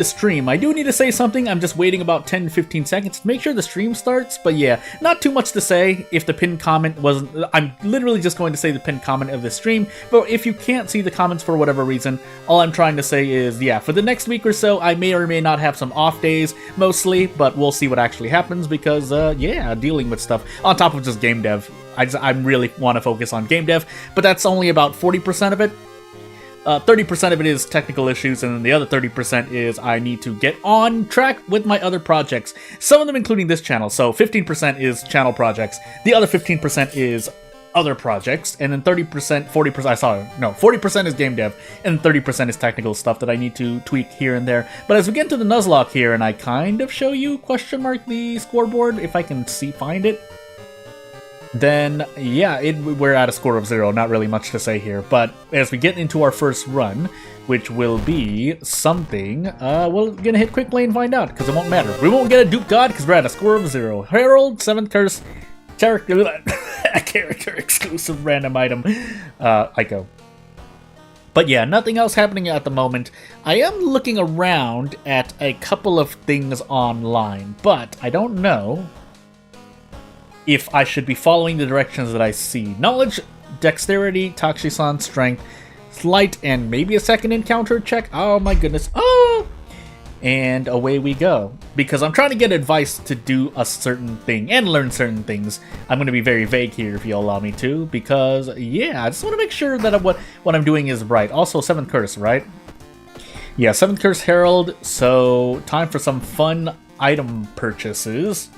the stream. I do need to say something. I'm just waiting about 10 to 15 seconds to make sure the stream starts. But yeah, not too much to say. If the pinned comment wasn't... I'm literally just going to say the pinned comment of the stream. But if you can't see the comments for whatever reason, all I'm trying to say is, yeah, for the next week or so, I may or may not have some off days, mostly. But we'll see what actually happens because, yeah, dealing with stuff on top of just game dev. I really want to focus on game dev, but that's only about 40% of it. 30% of it is technical issues, and then the other 30% is I need to get on track with my other projects. Some of them including this channel, so 15% is channel projects, the other 15% is other projects, and then 30%, 40%, 40% is game dev, and 30% is technical stuff that I need to tweak here and there. But as we get into the Nuzlocke here, and I kind of show you, the scoreboard, if I can find it, then, yeah, we're at a score of 0, not really much to say here. But as we get into our first run, which will be something, we're gonna hit quick play and find out, because it won't matter. We won't get a Duke God, because we're at a score of 0. Herald, 7th Curse, character exclusive random item, Ico. But yeah, nothing else happening at the moment. I am looking around at a couple of things online, but I don't know if I should be following the directions that I see. Knowledge, dexterity, Takshisan, strength, sleight, and maybe a second encounter check. Oh my goodness. Oh! And away we go. Because I'm trying to get advice to do a certain thing and learn certain things. I'm going to be very vague here if you'll allow me to. Because, yeah, I just want to make sure that what I'm doing is right. Also, 7th Curse, right? Yeah, 7th Curse Herald. So, time for some fun item purchases.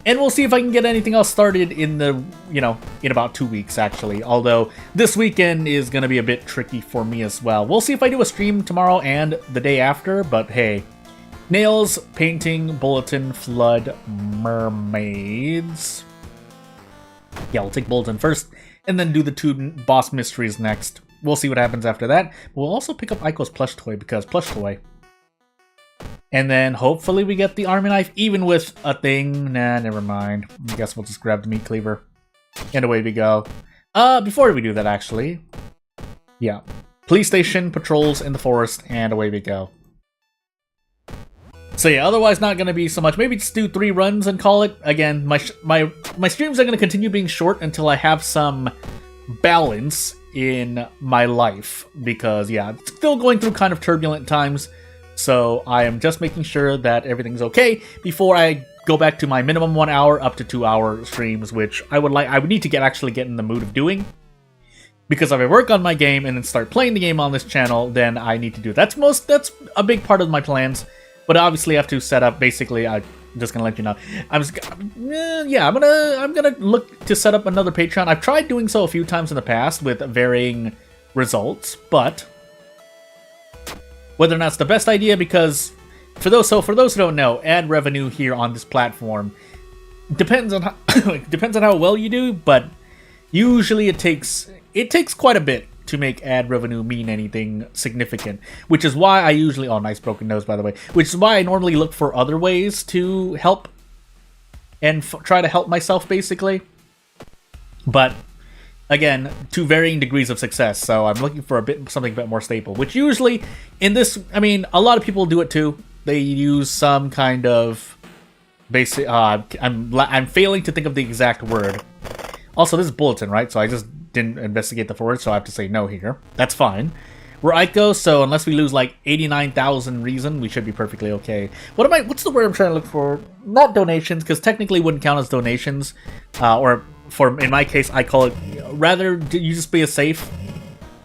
And we'll see if I can get anything else started in in about 2 weeks, actually. Although, this weekend is going to be a bit tricky for me as well. We'll see if I do a stream tomorrow and the day after, but hey. Nails, painting, bulletin, flood, mermaids. Yeah, we'll take bulletin first, and then do the 2 boss mysteries next. We'll see what happens after that. We'll also pick up Aiko's plush toy, because plush toy. And then, hopefully we get the army knife, even with a thing. Nah, never mind. I guess we'll just grab the meat cleaver. And away we go. Before we do that, actually. Yeah. Police station, patrols in the forest, and away we go. So yeah, otherwise not going to be so much. Maybe just do 3 runs and call it. Again, my streams are going to continue being short until I have some balance in my life. Because, yeah, it's still going through kind of turbulent times. So I am just making sure that everything's okay before I go back to my minimum 1 hour up to 2 hour streams, which I would need to actually get in the mood of doing. Because if I work on my game and then start playing the game on this channel, then I need to do that. That's a big part of my plans. But obviously I have to set up, basically, I'm just gonna let you know. I'm gonna look to set up another Patreon. I've tried doing so a few times in the past with varying results, but whether or not it's the best idea, because for those who don't know, ad revenue here on this platform depends on how well you do, but usually it takes quite a bit to make ad revenue mean anything significant, which is why I usually... Oh, nice broken nose, by the way. Which is why I normally look for other ways to help and try to help myself, basically. But again, to varying degrees of success, so I'm looking for something a bit more stable, which usually in this, I mean, a lot of people do it too. They use some kind of basic, I'm failing to think of the exact word. Also, this is bulletin, right? So I just didn't investigate the word, so I have to say no here. That's fine. We're Ico, so unless we lose like 89,000 reason, we should be perfectly okay. What's the word I'm trying to look for? Not donations, because technically it wouldn't count as donations, in my case, I call it, rather you just be a safe,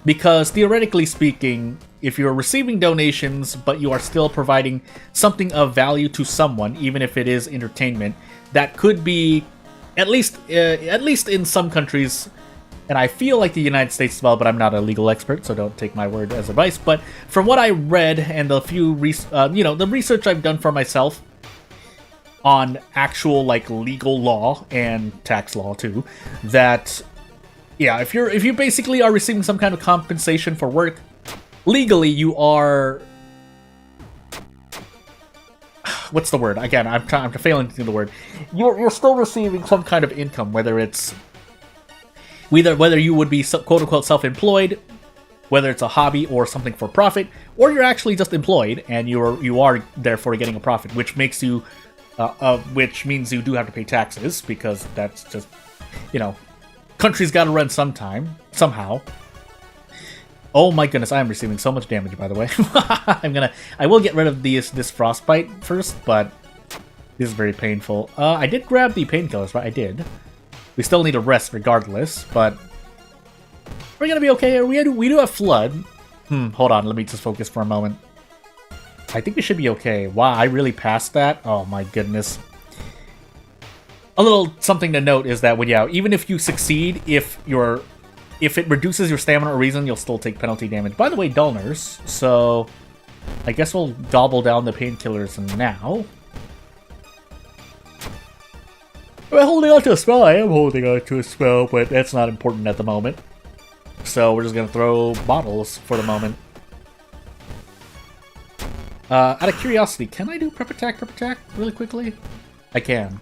because theoretically speaking, if you're receiving donations, but you are still providing something of value to someone, even if it is entertainment, that could be, at least in some countries, and I feel like the United States as well, but I'm not a legal expert, so don't take my word as advice, but from what I read, and the few, the research I've done for myself, on actual legal law and tax law too, that yeah, if you basically are receiving some kind of compensation for work, legally you are, what's the word? Again, I'm failing to think of the word. You're still receiving some kind of income, whether you would be quote unquote self-employed, whether it's a hobby or something for profit, or you're actually just employed and you are therefore getting a profit, which makes you, which means you do have to pay taxes, because that's just, you know, country's got to run somehow. Oh my goodness, I am receiving so much damage, by the way. I will get rid of this frostbite first, but this is very painful. I did grab the painkillers, right? I did. We still need a rest regardless, but we're gonna be okay. We do have flood. Hold on, let me just focus for a moment. I think we should be okay. Wow, I really passed that? Oh my goodness. A little something to note is that even if you succeed, if it reduces your stamina or reason, you'll still take penalty damage. By the way, dullness, so I guess we'll gobble down the painkillers now. We're holding on to a spell. I am holding on to a spell, but that's not important at the moment. So we're just gonna throw bottles for the moment. Out of curiosity, can I do prep attack really quickly? I can.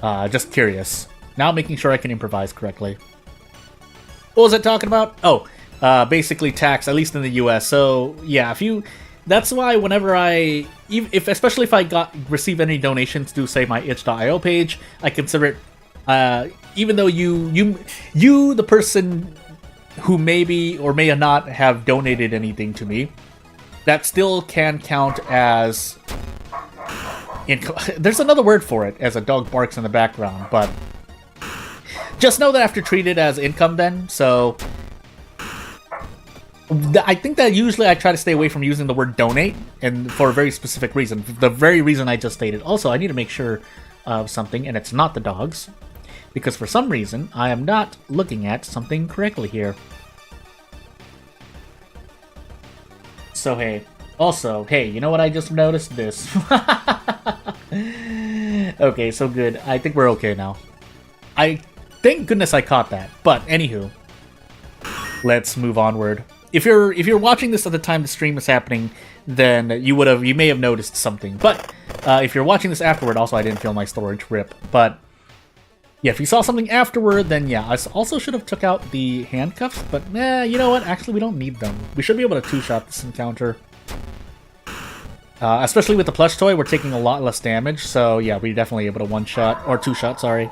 Just curious. Now making sure I can improvise correctly. What was I talking about? Oh, basically tax, at least in the US. So yeah, that's why whenever especially if I receive any donations to, say, my itch.io page, I consider it, even though you the person who maybe or may not have donated anything to me, that still can count as there's another word for it, as a dog barks in the background, but just know that I have to treat it as income then. So I think that usually I try to stay away from using the word donate, and for a very specific reason, the very reason I just stated. Also, I need to make sure of something, and it's not the dogs, because for some reason I am not looking at something correctly here. So hey, also, hey, you know what I just noticed? This. Okay, so good. I think we're okay now. Thank goodness I caught that. But anywho, let's move onward. If you're watching this at the time the stream is happening, then you may have noticed something. But if you're watching this afterward, also I didn't fill my storage, rip. But yeah, if you saw something afterward, then yeah, I also should have took out the handcuffs. But you know what? Actually, we don't need them. We should be able to two-shot this encounter. Especially with the plush toy, we're taking a lot less damage. So yeah, we're definitely able to one-shot, or two-shot, sorry.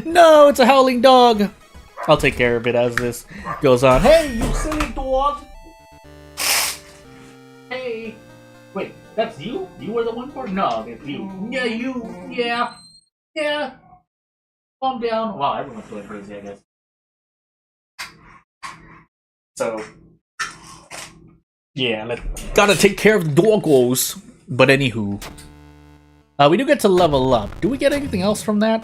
No, it's a howling dog! I'll take care of it as this goes on. Hey, you silly dog! Hey! Wait, that's you? You were the one part? No, it's you. Yeah, you! Yeah! Yeah! Calm down. Wow, everyone's going crazy, I guess. So, yeah, gotta take care of the doggos. But anywho, we do get to level up. Do we get anything else from that?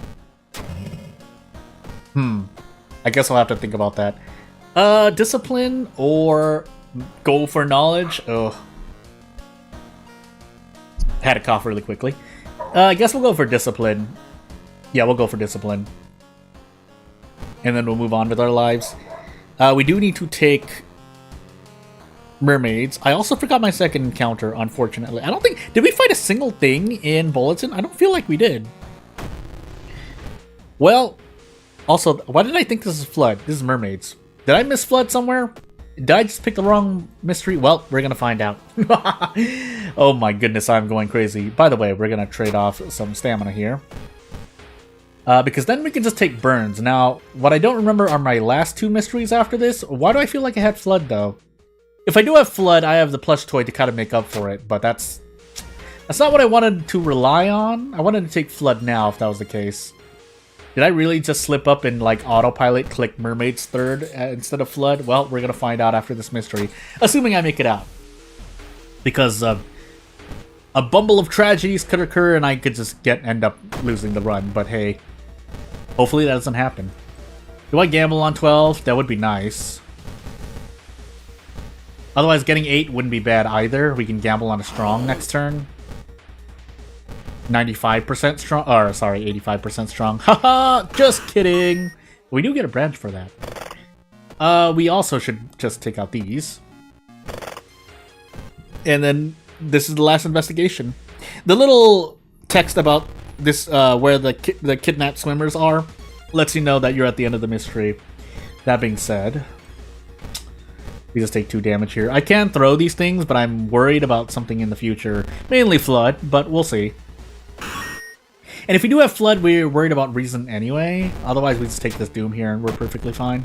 I guess I'll have to think about that. Discipline or go for knowledge? Ugh. Had to cough really quickly. I guess we'll go for discipline. Yeah, we'll go for discipline. And then we'll move on with our lives. We do need to take mermaids. I also forgot my second encounter, unfortunately. I don't think... Did we fight a single thing in Bulletin? I don't feel like we did. Well, also, why did I think this is Flood? This is mermaids. Did I miss Flood somewhere? Did I just pick the wrong mystery? Well, we're gonna find out. Oh my goodness, I'm going crazy. By the way, we're gonna trade off some stamina here. Because then we can just take burns. Now, what I don't remember are my last two mysteries after this. Why do I feel like I had Flood, though? If I do have Flood, I have the plush toy to kind of make up for it, but that's not what I wanted to rely on. I wanted to take Flood now, if that was the case. Did I really just slip up and, like, autopilot click Mermaid's third instead of Flood? Well, we're gonna find out after this mystery. Assuming I make it out. Because, a bumble of tragedies could occur and I could just end up losing the run, but hey. Hopefully that doesn't happen. Do I gamble on 12? That would be nice. Otherwise, getting 8 wouldn't be bad either. We can gamble on a strong next turn. 95% strong. Or, sorry, 85% strong. Haha! Just kidding! We do get a branch for that. We also should just take out these. And then, this is the last investigation. The little text about this, where the kidnapped swimmers are, lets you know that you're at the end of the mystery. That being said, We just take 2 damage here. I can throw these things, but I'm worried about something in the future. Mainly Flood, but we'll see. And if we do have Flood, we're worried about Reason anyway. Otherwise, we just take this Doom here and we're perfectly fine.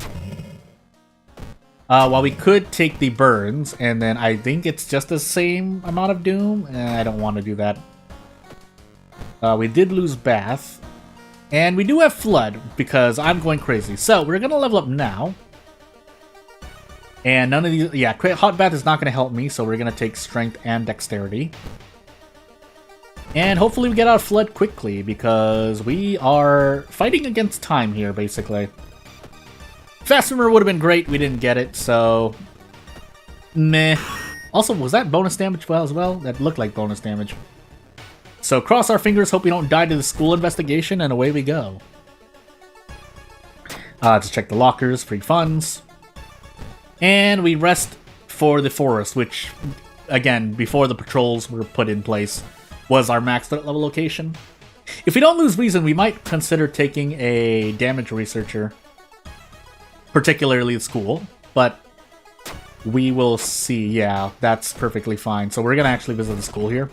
While we could take the Burns, and then I think it's just the same amount of Doom. I don't want to do that. We did lose Bath. And we do have Flood, because I'm going crazy. So, we're going to level up now. And none of these... Yeah, Hot Bath is not going to help me, so we're going to take Strength and Dexterity. And hopefully we get out of Flood quickly, because we are fighting against time here, basically. Fast Swimmer would have been great, we didn't get it, so... Meh. Also, was that bonus damage as well? That looked like bonus damage. So cross our fingers, hope we don't die to the school investigation, and away we go. To check the lockers, free funds. And we rest for the forest, which, again, before the patrols were put in place, was our maxed out level location. If we don't lose Reason, we might consider taking a damage researcher. Particularly the school, but we will see. Yeah, that's perfectly fine. So we're going to actually visit the school here.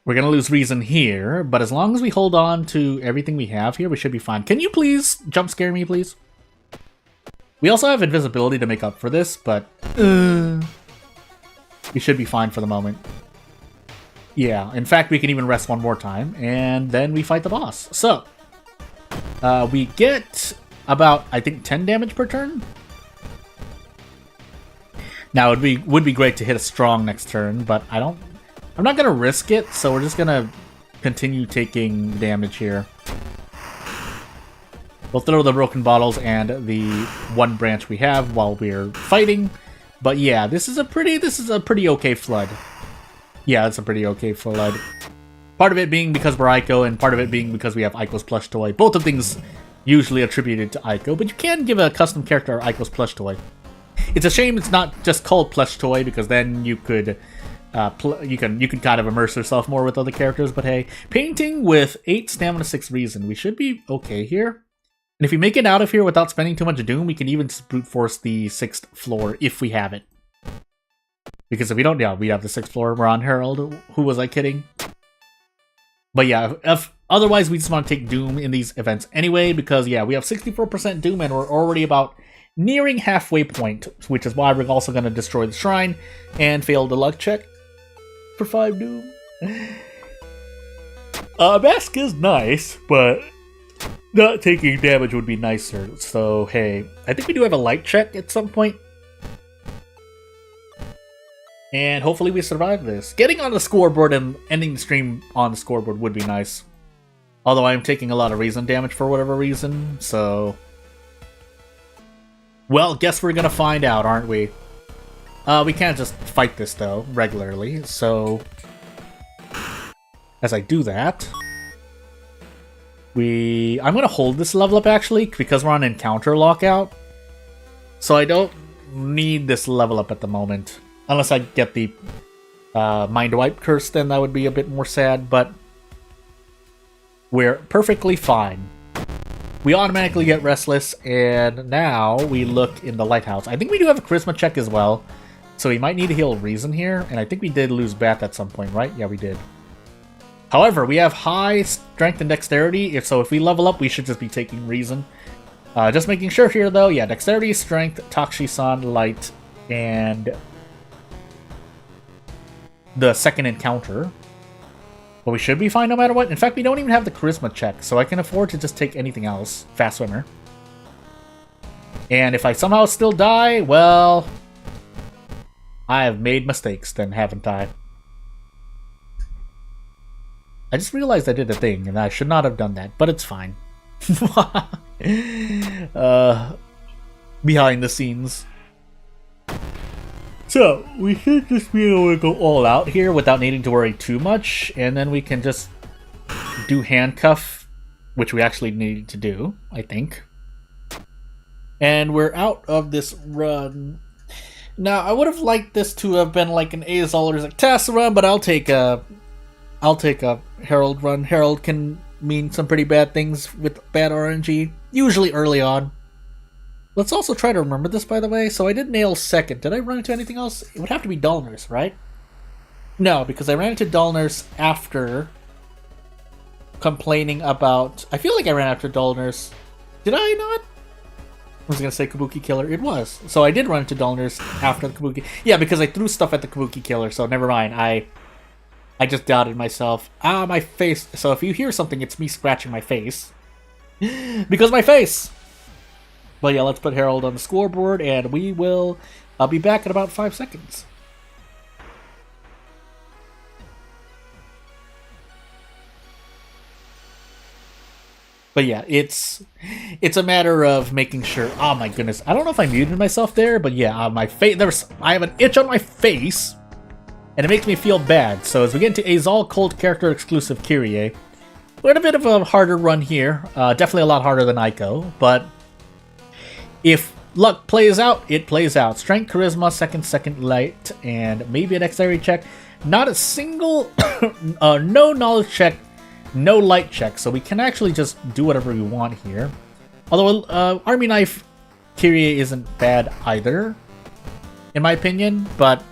We're going to lose Reason here, but as long as we hold on to everything we have here, we should be fine. Can you please jump scare me, please? We also have invisibility to make up for this, but we should be fine for the moment. Yeah, in fact, we can even rest one more time, and then we fight the boss. So, we get about, I think, 10 damage per turn? Now, it would be great to hit a strong next turn, but I'm not going to risk it, so we're just going to continue taking damage here. We'll throw the broken bottles and the one branch we have while we're fighting. But yeah, this is a pretty okay Flood. Yeah, it's a pretty okay Flood. Part of it being because we're Ico, and part of it being because we have Ico's plush toy. Both of things usually attributed to Ico, but you can give a custom character Ico's plush toy. It's a shame it's not just called plush toy, because then you could you can kind of immerse yourself more with other characters. But hey, painting with 8 stamina, 6 reason, we should be okay here. And if we make it out of here without spending too much Doom, we can even brute force the 6th floor if we have it. Because if we don't, yeah, we have the 6th floor. We're on Herald. Who was I kidding? But yeah, otherwise we just want to take Doom in these events anyway, because yeah, we have 64% Doom and we're already about nearing halfway point, which is why we're also going to destroy the shrine and fail the luck check for 5 Doom. Mask is nice, but not taking damage would be nicer. So hey, I think we do have a light check at some point. And hopefully we survive this. Getting on the scoreboard and ending the stream on the scoreboard would be nice. Although I'm taking a lot of reason damage for whatever reason, so... Well, guess we're gonna find out, aren't we? We can't just fight this, though, regularly, so... As I do that... I'm gonna hold this level up, actually, because we're on Encounter Lockout. So I don't need this level up at the moment. Unless I get the Mind Wipe curse, then that would be a bit more sad, but we're perfectly fine. We automatically get Restless, and now we look in the Lighthouse. I think we do have a Charisma check as well, so we might need to heal Reason here, and I think we did lose Bath at some point, right? Yeah, we did. However, we have high Strength and Dexterity, so if we level up, we should just be taking Reason. Just making sure here, though, yeah, Dexterity, Strength, Takshisan, Light, and the second encounter. But we should be fine no matter what. In fact, we don't even have the Charisma check, so I can afford to just take anything else. Fast Swimmer. And if I somehow still die, well... I have made mistakes then, haven't I? I just realized I did a thing, and I should not have done that, but it's fine. Behind the scenes. So, we should just be able to go all out here without needing to worry too much, and then we can just do Handcuff, which we actually need to do, I think. And we're out of this run. Now, I would have liked this to have been like an Azal or Zactasa run, but I'll take a Herald run. Herald can mean some pretty bad things with bad RNG, usually early on. Let's also try to remember this, by the way. So I did nail second. Did I run into anything else? It would have to be dull nurse, right? No, because I ran into dull nurse after complaining about... I feel like I ran after dull nurse. Did I not? I was going to say Kabuki Killer. It was. So I did run into dull nurse after the Kabuki... Yeah, because I threw stuff at the Kabuki Killer, so never mind. I just doubted myself. Ah, my face. So if you hear something, it's me scratching my face. Because my face! But yeah, let's put Harold on the scoreboard, and we will... I'll be back in about 5 seconds. But yeah, it's a matter of making sure... Oh my goodness, I don't know if I muted myself there, but yeah, my face... I have an itch on my face, and it makes me feel bad. So as we get into Azal Cold Character Exclusive Kyrie, we're in a bit of a harder run here. Definitely a lot harder than Ico, but if luck plays out, it plays out. Strength, Charisma, second light, and maybe a dexterity check. Not a single... no knowledge check, no light check, so we can actually just do whatever we want here. Although Army Knife Kyrie isn't bad either, in my opinion, but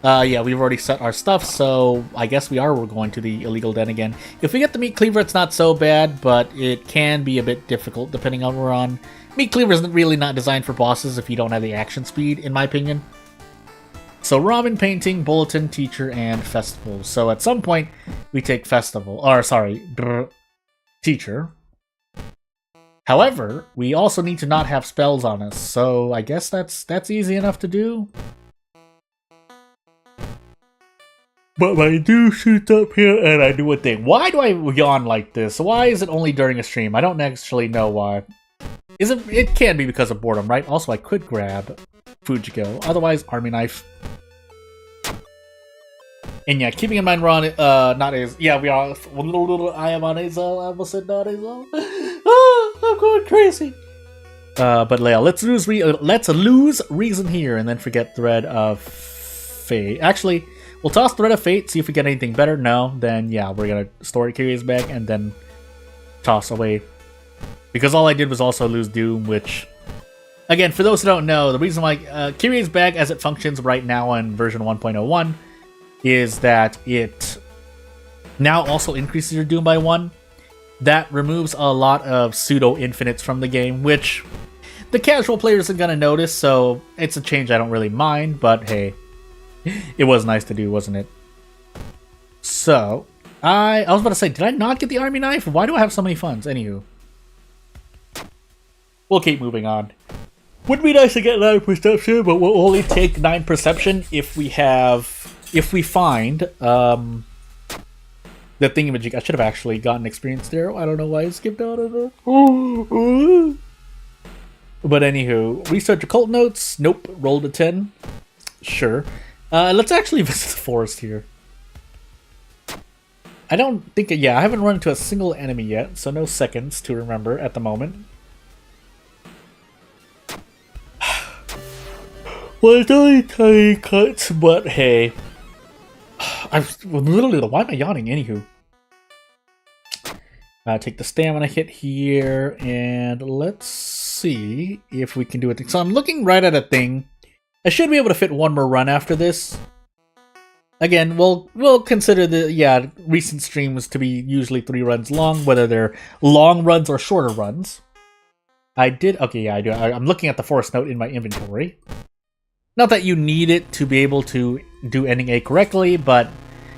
yeah, we've already set our stuff, so I guess we're going to the illegal den again. If we get the Meat Cleaver, it's not so bad, but it can be a bit difficult depending on where we're on. Meat Cleaver is really not designed for bosses if you don't have the action speed, in my opinion. So Robin, Painting, Bulletin, Teacher, and Festival. So at some point, we take Festival. Or, sorry, Teacher. However, we also need to not have spells on us, so I guess that's easy enough to do. But I do shoot up here, and I do a thing. Why do I yawn like this? Why is it only during a stream? I don't actually know why. It can be because of boredom, right? Also, I could grab Fujiko. Otherwise, Army Knife. And yeah, keeping in mind we're on, not Azal. Yeah, we are. I am on Azal. I almost said not Azal. I'm going crazy. But Leia, let's lose reason here, and then forget Thread of Fate. Actually, we'll toss Thread of Fate, see if we get anything better. No, then yeah, we're gonna store Kyrie's back, and then toss away. Because all I did was also lose Doom, which... Again, for those who don't know, the reason why Kyrie's bag as it functions right now in version 1.01 is that it now also increases your Doom by 1. That removes a lot of pseudo-infinites from the game, which the casual player isn't going to notice, so it's a change I don't really mind, but hey, it was nice to do, wasn't it? So, I was about to say, did I not get the Army Knife? Why do I have so many funds? Anywho. We'll keep moving on. Would be nice to get 9 perception, but we'll only take 9 perception if we find the thingamajig. I should have actually gotten experience there. I don't know why I skipped out of it. But anywho, research occult notes. Nope. Rolled a 10. Sure. Let's actually visit the forest here. I don't think... Yeah, I haven't run into a single enemy yet, so no seconds to remember at the moment. Well, it's only tiny cuts, but hey. Why am I yawning? Anywho. Take the stamina hit here, and let's see if we can do it. So I'm looking right at a thing. I should be able to fit one more run after this. Again, we'll consider the recent streams to be usually 3 runs long, whether they're long runs or shorter runs. I do. I'm looking at the forest note in my inventory. Not that you need it to be able to do ending A correctly, but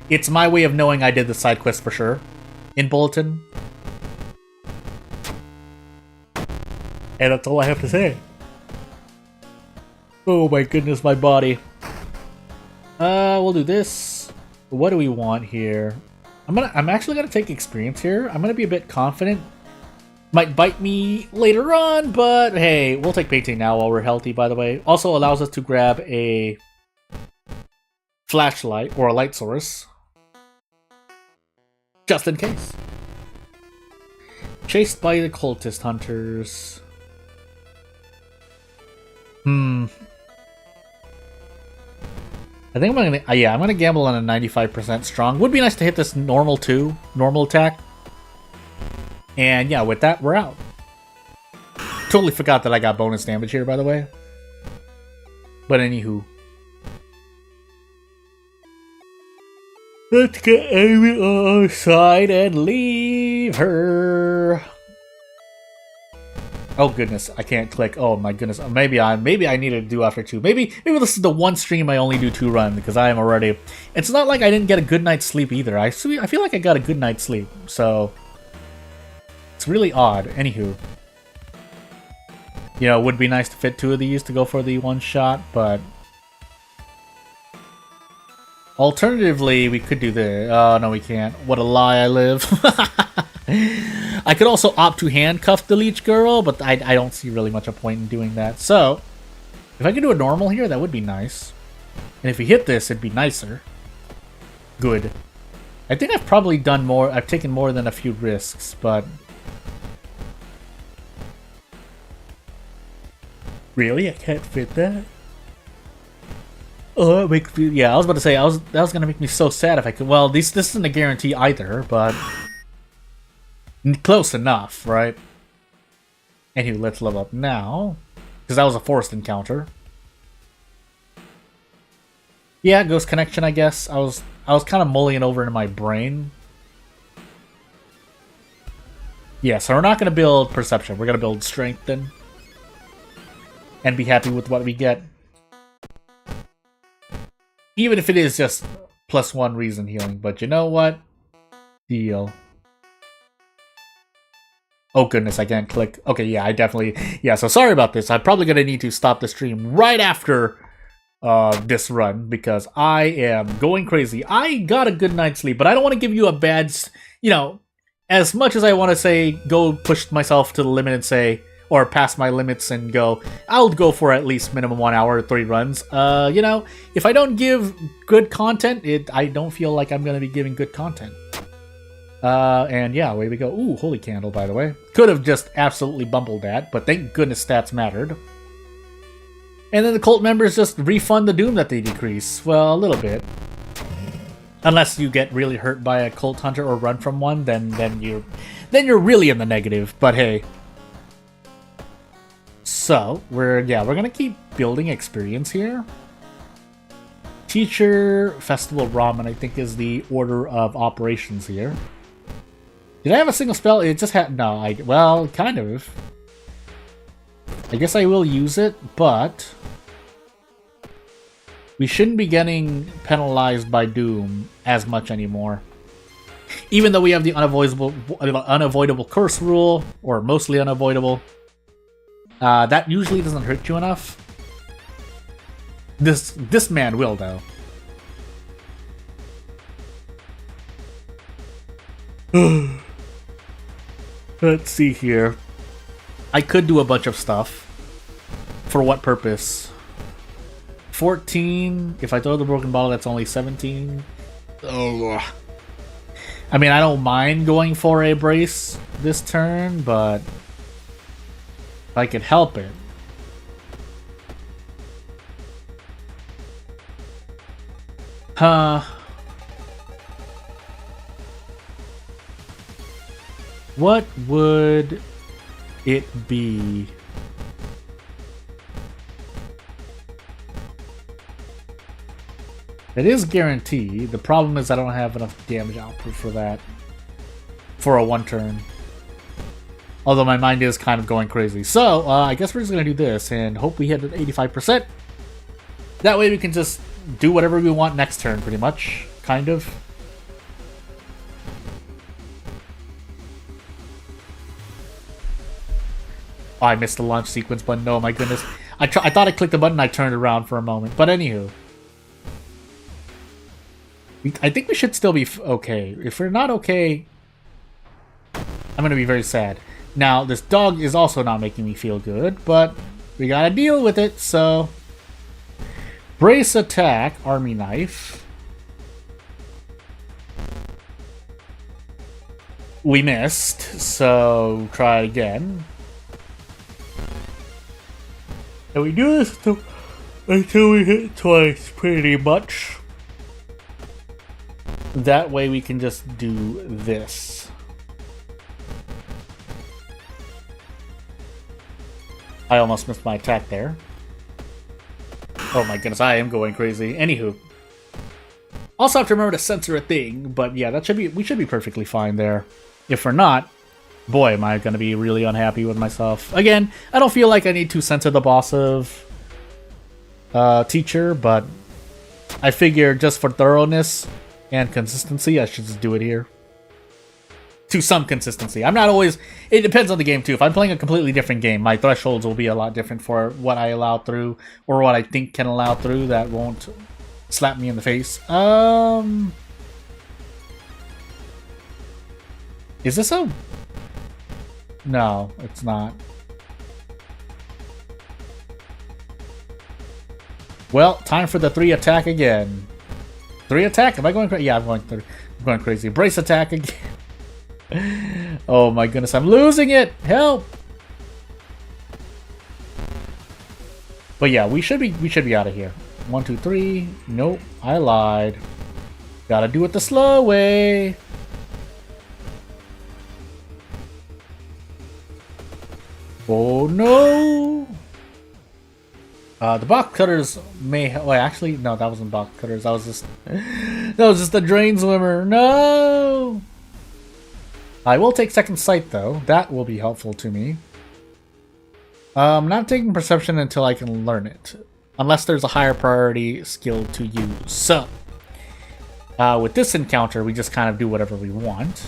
it's my way of knowing I did the side quest for sure in Bulletin. And that's all I have to say. Oh my goodness, my body. We'll do this. What do we want here? I'm actually gonna take experience here. I'm gonna be a bit confident. Might bite me later on, but hey, we'll take painting now while we're healthy, by the way. Also allows us to grab a flashlight or a light source. Just in case. Chased by the cultist hunters. I think I'm gonna gamble on a 95% strong. Would be nice to hit this normal too. Normal attack. And yeah, with that, we're out. totally forgot that I got bonus damage here, by the way. But anywho. Let's get Amy on our side and leave her. Oh goodness, I can't click. Oh my goodness, maybe I need to do after 2. Maybe this is the one stream I only do 2 run because I am already. It's not like I didn't get a good night's sleep either. I feel like I got a good night's sleep, so it's really odd. Anywho, you know, it would be nice to fit 2 of these to go for the 1 shot, but alternatively, we could do this. Oh no, we can't. What a lie I live. I could also opt to handcuff the leech girl, but I don't see really much a point in doing that. So, if I could do a normal here, that would be nice. And if we hit this, it'd be nicer. Good. I think I've probably done more. I've taken more than a few risks, but really, I can't fit that. Oh, that makes me. Yeah, I was about to say that was gonna make me so sad if I could. Well, this isn't a guarantee either, but close enough, right? Anyway, let's level up now, because that was a forced encounter. Yeah, Ghost Connection, I guess. I was kind of mulling it over in my brain. Yeah, so we're not going to build Perception. We're going to build Strength then. And be happy with what we get. Even if it is just +1 reason healing. But you know what? Deal. Oh goodness, I can't click. Okay, yeah, I definitely... Yeah, so sorry about this. I'm probably going to need to stop the stream right after this run, because I am going crazy. I got a good night's sleep, but I don't want to give you a bad... You know, as much as I want to say, go push myself to the limit and say... Or past my limits and go, I'll go for at least minimum 1 hour, 3 runs. You know, if I don't give good content, I don't feel like I'm going to be giving good content. And yeah, away we go. Ooh, holy candle, by the way. Could have just absolutely bumbled that, but thank goodness stats mattered. And then the cult members just refund the doom that they decrease. Well, a little bit. Unless you get really hurt by a cult hunter or run from one, then you're really in the negative. But hey. So, we're gonna keep building experience here. Teacher, Festival Ramen, I think is the order of operations here. Did I have a single spell? It just had... No, well, kind of. I guess I will use it, but... We shouldn't be getting penalized by Doom as much anymore. Even though we have the unavoidable curse rule, or mostly unavoidable. That usually doesn't hurt you enough. This man will, though. Let's see here. I could do a bunch of stuff. For what purpose? 14. If I throw the broken bottle, that's only 17. Oh. I mean, I don't mind going for a brace this turn, but if I could help it. What would it be? It is guaranteed. The problem is I don't have enough damage output for that. For a 1 turn. Although my mind is kind of going crazy. So, I guess we're just going to do this and hope we hit at 85%. That way we can just do whatever we want next turn, pretty much. Kind of. Oh, I missed the launch sequence button. No, my goodness. I thought I clicked the button and I turned around for a moment. But anywho. I think we should still be okay. If we're not okay, I'm going to be very sad. Now, this dog is also not making me feel good, but we got to deal with it, so... Brace attack, army knife. We missed, so try again. And we do this until we hit twice, pretty much. That way we can just do this. I almost missed my attack there. Oh my goodness, I am going crazy. Anywho. Also have to remember to censor a thing, but yeah, we should be perfectly fine there. If we're not, boy, am I going to be really unhappy with myself. Again, I don't feel like I need to censor the boss of teacher, but I figure just for thoroughness and consistency, I should just do it here. To some consistency. I'm not always... It depends on the game, too. If I'm playing a completely different game, my thresholds will be a lot different for what I allow through, or what I think can allow through that won't slap me in the face. Is this a... No, it's not. Well, time for the 3 attack again. 3 attack? Am I going crazy? Yeah, I'm going crazy. Brace attack again. Oh my goodness, I'm losing it! Help! But yeah, we should be out of here. 1, 2, 3. Nope, I lied. Gotta do it the slow way. Oh no! The box cutters may. Wait, actually, no, that wasn't box cutters. That was just the drain swimmer. No. I will take second sight though. That will be helpful to me. I'm not taking perception until I can learn it, unless there's a higher priority skill to use. So, with this encounter, we just kind of do whatever we want.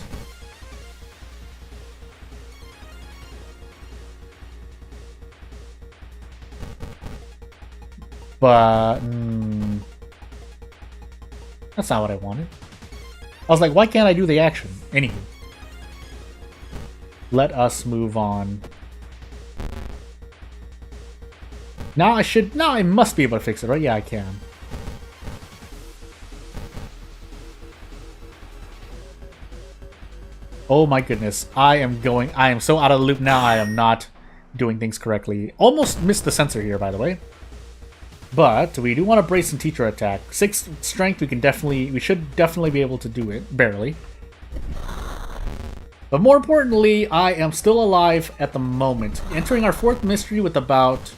But that's not what I wanted. I was like, why can't I do the action? Anywho. Let us move on. Now I must be able to fix it, right? Yeah, I can. Oh my goodness. I am so out of the loop now, I am not doing things correctly. Almost missed the sensor here, by the way. But we do want to brace and teacher attack. 6 strength, we should definitely be able to do it, barely. But more importantly, I am still alive at the moment. Entering our 4th mystery with about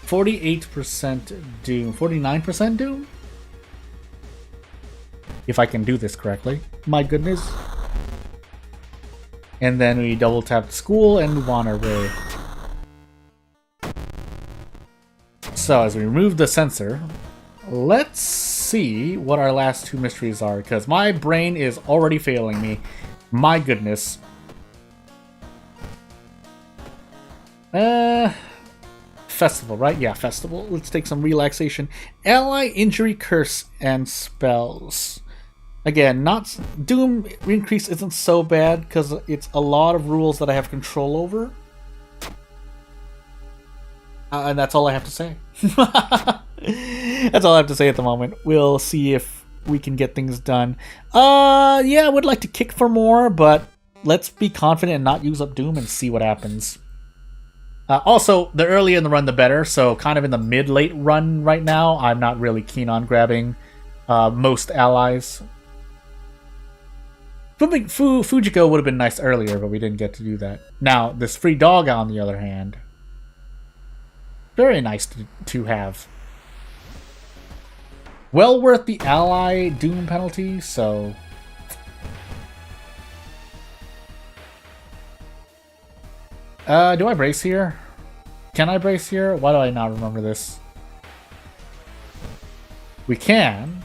48% doom. 49% doom? If I can do this correctly. My goodness. And then we double tap school and move on our way. So as we remove the sensor, let's see what our last 2 mysteries are, because my brain is already failing me. My goodness. Festival, right? Yeah, festival. Let's take some relaxation. Ally, injury, curse, and spells. Again, not doom increase isn't so bad because it's a lot of rules that I have control over. And that's all I have to say. That's all I have to say at the moment. We'll see if we can get things done. Yeah, I would like to kick for more, but let's be confident and not use up Doom and see what happens. Also, the earlier in the run, the better. So kind of in the mid-late run right now, I'm not really keen on grabbing most allies. Fujiko would have been nice earlier, but we didn't get to do that. Now, this free dog, on the other hand, very nice to have. Well worth the ally doom penalty, so... do I brace here? Can I brace here? Why do I not remember this? We can.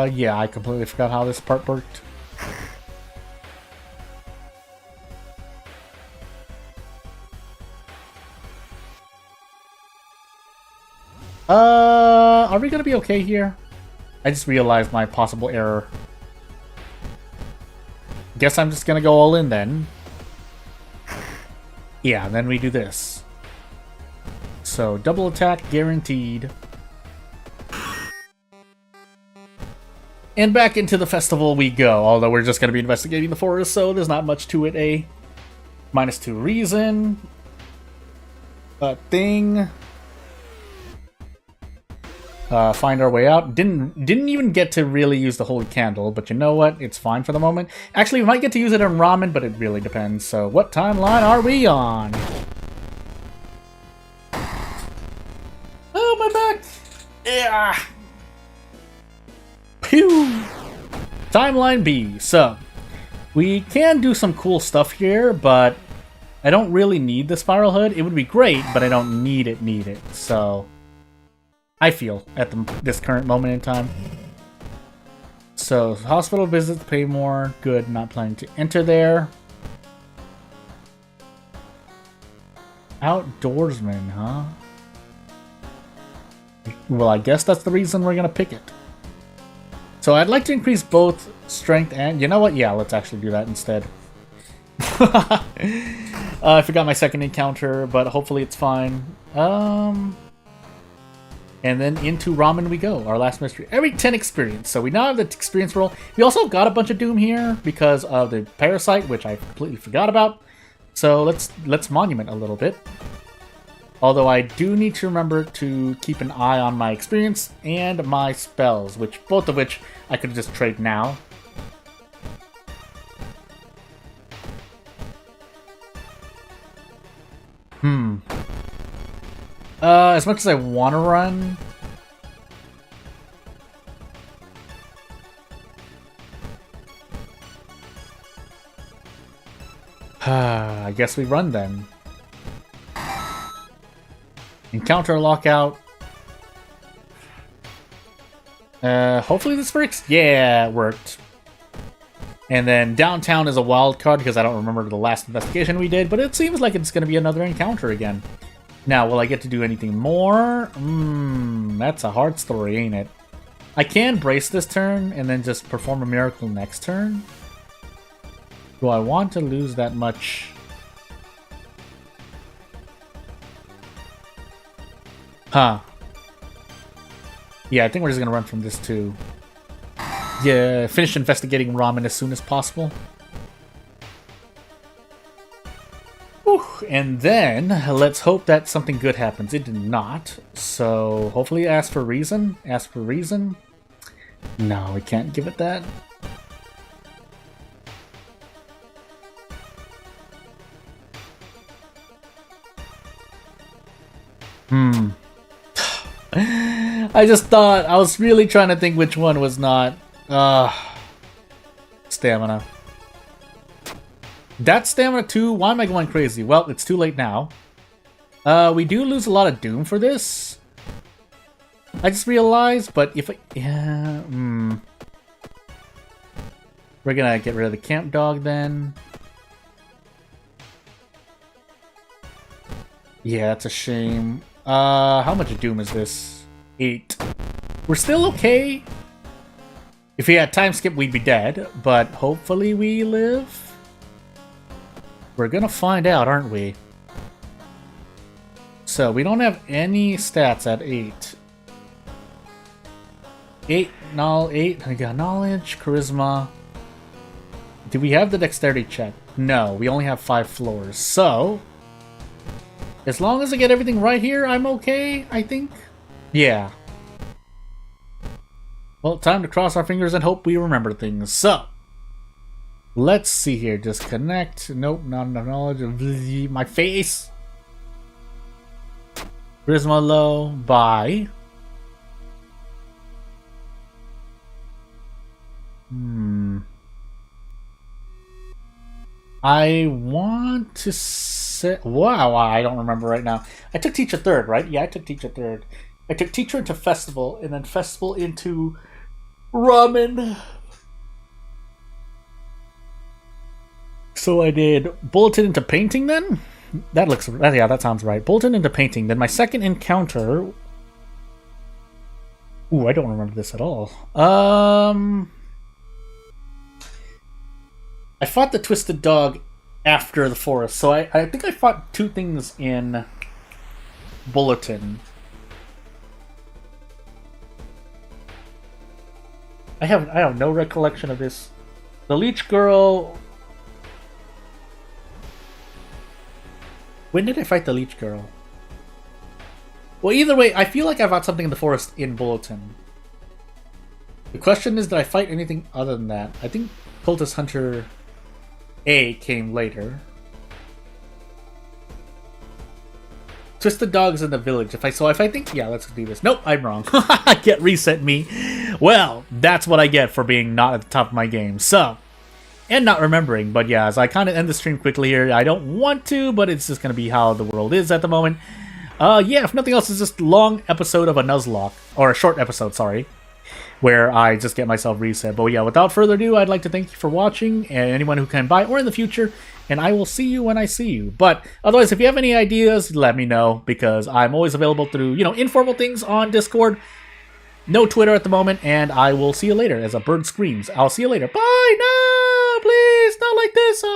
Yeah, I completely forgot how this part worked. Are we gonna be okay here? I just realized my possible error. Guess I'm just gonna go all in then. Yeah, then we do this. So, double attack guaranteed. And back into the festival we go, although we're just going to be investigating the forest, so there's not much to it. A -2 reason. A thing. find our way out. Didn't even get to really use the holy candle, but you know what? It's fine for the moment. Actually, we might get to use it on ramen, but it really depends. So, what timeline are we on? Oh, my back! Yeah. Pew! Timeline B. So, we can do some cool stuff here, but I don't really need the spiral hood. It would be great, but I don't need it. So, I feel at this current moment in time. So, hospital visits pay more. Good, not planning to enter there. Outdoorsman, huh? Well, I guess that's the reason we're gonna pick it. So I'd like to increase both strength and... You know what? Yeah, let's actually do that instead. I forgot my second encounter, but hopefully it's fine. And then into ramen we go, our last mystery. Every 10 experience. So we now have the experience roll. We also got a bunch of Doom here because of the parasite, which I completely forgot about. So let's monument a little bit. Although I do need to remember to keep an eye on my experience and my spells, both of which I could just trade now. As much as I want to run... I guess we run then. Encounter lockout. Hopefully this works. Yeah, it worked. And then downtown is a wild card because I don't remember the last investigation we did, but it seems like it's going to be another encounter again. Now, will I get to do anything more? That's a hard story, ain't it? I can brace this turn and then just perform a miracle next turn. Do I want to lose that much? Huh. Yeah, I think we're just gonna run from this too. Yeah, finish investigating ramen as soon as possible. Whew. And then, let's hope that something good happens. It did not. So, hopefully ask for reason. Ask for reason. No, we can't give it that. I just thought, I was really trying to think which one was not. Stamina. That's stamina too? Why am I going crazy? Well, it's too late now. We do lose a lot of Doom for this. I just realized, but if I... Yeah, We're gonna get rid of the camp dog then. Yeah, that's a shame. How much Doom is this? 8. We're still okay. If we had time skip, we'd be dead, but hopefully we live. We're gonna find out, aren't we? So, we don't have any stats at 8. 8, I got knowledge, charisma. Do we have the dexterity check? No, we only have 5 floors. So, as long as I get everything right here, I'm okay, I think. Yeah. Well, time to cross our fingers and hope we remember things. So, let's see here. Disconnect. Nope, not enough knowledge. My face. Charisma low. Bye. I want to say... Wow, I don't remember right now. I took Teacher Third, right? Yeah, I took Teacher Third. I took Teacher into Festival, and then Festival into Ramen. So I did Bulletin into Painting then? That looks... Yeah, that sounds right. Bulletin into Painting. Then my second encounter... Ooh, I don't remember this at all. I fought the Twisted Dog after the forest, so I think I fought 2 things in Bulletin. I have no recollection of this. The Leech Girl... When did I fight the Leech Girl? Well, either way, I feel like I found something in the forest in Bulletin. The question is, did I fight anything other than that? I think Cultist Hunter A came later. Twisted Dogs in the village. If I think, yeah, let's do this. Nope, I'm wrong. Get reset me. Well, that's what I get for being not at the top of my game. So, and not remembering. But yeah, as I kind of end the stream quickly here, I don't want to, but it's just going to be how the world is at the moment. Yeah, if nothing else, it's just a long episode of a Nuzlocke. Or a short episode, sorry. Where I just get myself reset. But yeah, without further ado, I'd like to thank you for watching, and anyone who can buy or in the future, and I will see you when I see you. But otherwise, if you have any ideas, let me know, because I'm always available through, informal things on Discord. No Twitter at the moment, and I will see you later as a bird screams. I'll see you later. Bye! No! Please! Not like this!